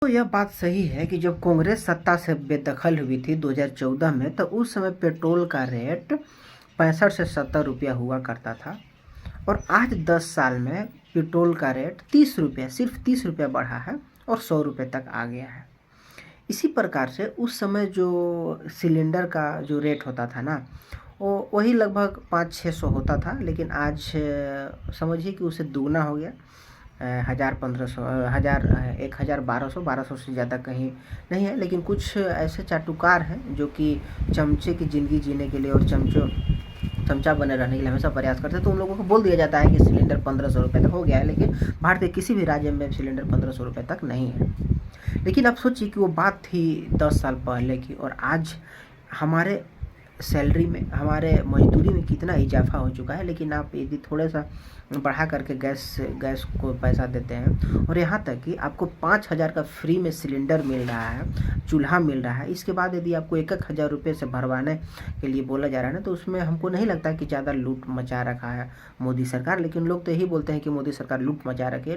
तो यह बात सही है कि जब कांग्रेस सत्ता से बेदखल हुई थी 2014 में, तो उस समय पेट्रोल का रेट 65 से 70 रुपया हुआ करता था। और आज 10 साल में पेट्रोल का रेट 30 रुपया, सिर्फ 30 रुपया बढ़ा है और 100 रुपये तक आ गया है। इसी प्रकार से उस समय जो सिलेंडर का जो रेट होता था ना, वो वही लगभग 500-600 होता था, लेकिन आज समझिए कि उसे दुगना हो गया। 1000-1500, 1200 से ज़्यादा कहीं नहीं है। लेकिन कुछ ऐसे चाटुकार हैं जो कि चमचे की ज़िंदगी जीने के लिए और चमचा बने रहने के लिए हमेशा प्रयास करते हैं। तो उन लोगों को बोल दिया जाता है कि सिलेंडर 1500 रुपये तक हो गया है, लेकिन भारत के किसी भी राज्य में सिलेंडर 1500 रुपये तक नहीं है। लेकिन अब सोचिए कि वो बात थी 10 साल पहले की, और आज हमारे सैलरी में, हमारे मजदूरी में कितना इजाफा हो चुका है। लेकिन आप यदि थोड़ा सा बढ़ा करके गैस को पैसा देते हैं, और यहाँ तक कि आपको 5000 का फ्री में सिलेंडर मिल रहा है, चूल्हा मिल रहा है, इसके बाद यदि आपको 1-1000 रुपये से भरवाने के लिए बोला जा रहा है ना, तो उसमें हमको नहीं लगता कि ज़्यादा लूट मचा रखा है मोदी सरकार। लेकिन लोग तो यही बोलते हैं कि मोदी सरकार लूट मचा रखी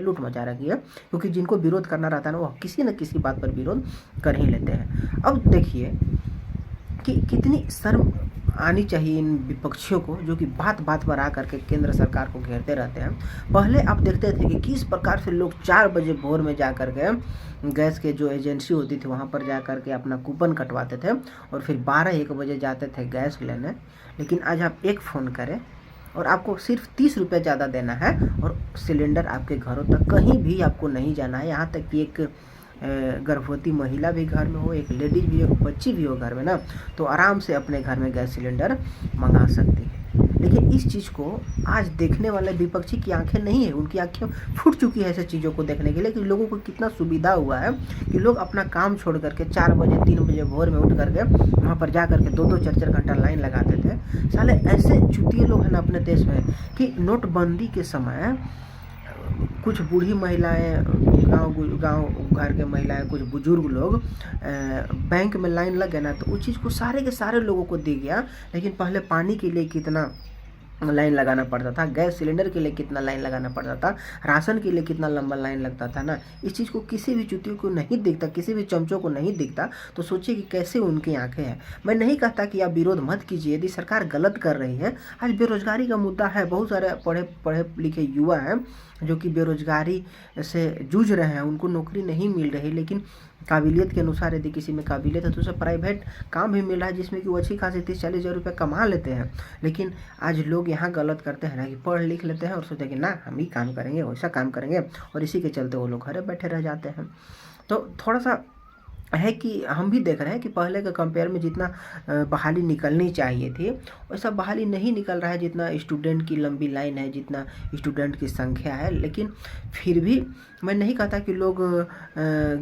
है, क्योंकि जिनको विरोध करना रहता है ना, वो किसी न किसी बात पर विरोध कर ही लेते हैं। अब देखिए कि कितनी शर्म आनी चाहिए इन विपक्षियों को, जो कि बात बात पर आकर के केंद्र सरकार को घेरते रहते हैं। पहले आप देखते थे कि किस प्रकार से लोग 4 बजे भोर में जा कर के गैस के जो एजेंसी होती थी वहाँ पर जा कर के अपना कूपन कटवाते थे, और फिर 12-1 बजे जाते थे गैस लेने। लेकिन आज आप एक फ़ोन करें और आपको सिर्फ 30 रुपये ज़्यादा देना है, और सिलेंडर आपके घरों तक, कहीं भी आपको नहीं जाना है। यहाँ तक कि एक गर्भवती महिला भी घर में हो, एक लेडीज भी हो, बच्ची भी हो घर में ना, तो आराम से अपने घर में गैस सिलेंडर मंगा सकती है। लेकिन इस चीज़ को आज देखने वाले विपक्षी की आंखें नहीं है, उनकी आंखें फूट चुकी है ऐसे चीज़ों को देखने के लिए, कि लोगों को कितना सुविधा हुआ है कि लोग अपना काम छोड़ करके 4 बजे 3 बजे भोर में उठ करके वहाँ पर जा करके 2-2 4-4 घंटा लाइन लगाते थे। साले ऐसे चुतिए लोग हैं ना अपने देश में, कि नोटबंदी के समय कुछ बूढ़ी महिलाएं, गांव घर के महिलाएं, कुछ बुजुर्ग लोग बैंक में लाइन लग गए ना, तो उस चीज़ को सारे के सारे लोगों को दी गया। लेकिन पहले पानी के लिए कितना लाइन लगाना पड़ता था, गैस सिलेंडर के लिए कितना लाइन लगाना पड़ता था, राशन के लिए कितना लंबा लाइन लगता था ना, इस चीज़ को किसी भी चुतियों को नहीं दिखता, किसी भी चमचों को नहीं दिखता। तो सोचिए कि कैसे उनकी आंखें हैं। मैं नहीं कहता कि आप विरोध मत कीजिए यदि सरकार गलत कर रही है। आज बेरोजगारी का मुद्दा है, बहुत सारे पढ़े लिखे युवा हैं जो कि बेरोजगारी से जूझ रहे हैं, उनको नौकरी नहीं मिल रही। लेकिन काबिलियत के अनुसार यदि किसी में काबिलियत है तो उसे प्राइवेट काम भी मिल रहा है, जिसमें कि वो अच्छी खासी 30-40 हज़ार रुपये कमा लेते हैं। लेकिन आज लोग यहाँ गलत करते हैं ना, कि पढ़ लिख लेते हैं और सोचते हैं कि ना हम ही काम करेंगे, वैसा काम करेंगे, और इसी के चलते वो लोग घरे बैठे रह जाते हैं। तो थोड़ा सा है कि हम भी देख रहे हैं कि पहले के कंपेयर में जितना बहाली निकलनी चाहिए थी, वैसा बहाली नहीं निकल रहा है। जितना स्टूडेंट की लंबी लाइन है, जितना स्टूडेंट की संख्या है, लेकिन फिर भी मैं नहीं कहता कि लोग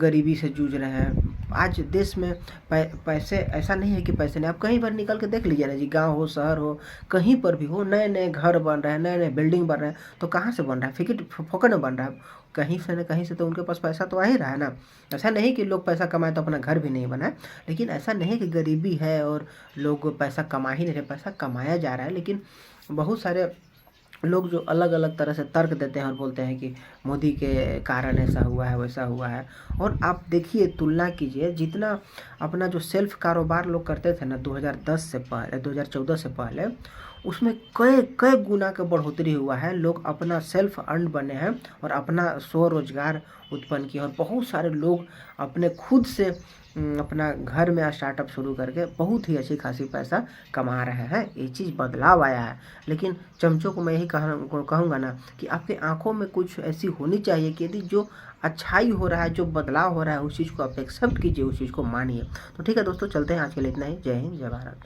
गरीबी से जूझ रहे हैं। आज देश में पैसे, ऐसा नहीं है कि पैसे नहीं। आप कहीं पर निकल के देख लीजिए ना जी, गांव हो शहर हो, कहीं पर भी हो, नए नए घर बन रहे हैं, नए नए बिल्डिंग बन रहे हैं। तो कहाँ से बन रहा है? फोकट में बन रहा है। कहीं से न कहीं से तो उनके पास पैसा तो आ ही रहा है ना। ऐसा नहीं कि लोग पैसा कमाए तो अपना घर भी नहीं बनाए, लेकिन ऐसा नहीं कि गरीबी है और लोग पैसा कमा ही नहीं रहे, पैसा कमाया जा रहा है। लेकिन बहुत सारे लोग जो अलग अलग तरह से तर्क देते हैं और बोलते हैं कि मोदी के कारण ऐसा हुआ है, वैसा हुआ है। और आप देखिए, तुलना कीजिए, जितना अपना जो सेल्फ कारोबार लोग करते थे ना 2010 से पहले, 2014 से पहले, उसमें कई कई गुना का बढ़ोतरी हुआ है। लोग अपना सेल्फ अर्न बने हैं और अपना स्वरोजगार उत्पन्न किया, और बहुत सारे लोग अपने खुद से अपना घर में स्टार्टअप शुरू करके बहुत ही अच्छी खासी पैसा कमा रहे हैं। ये चीज़ बदलाव आया है। लेकिन चमचों को मैं यही कहूँगा ना, कि आपके आंखों में कुछ ऐसी होनी चाहिए कि यदि जो अच्छाई हो रहा है, जो बदलाव हो रहा है, उस चीज़ को आप एक्सेप्ट कीजिए, उस चीज़ को मानिए। तो ठीक है दोस्तों, चलते हैं। आज के लिए इतना ही। जय हिंद, जय भारत।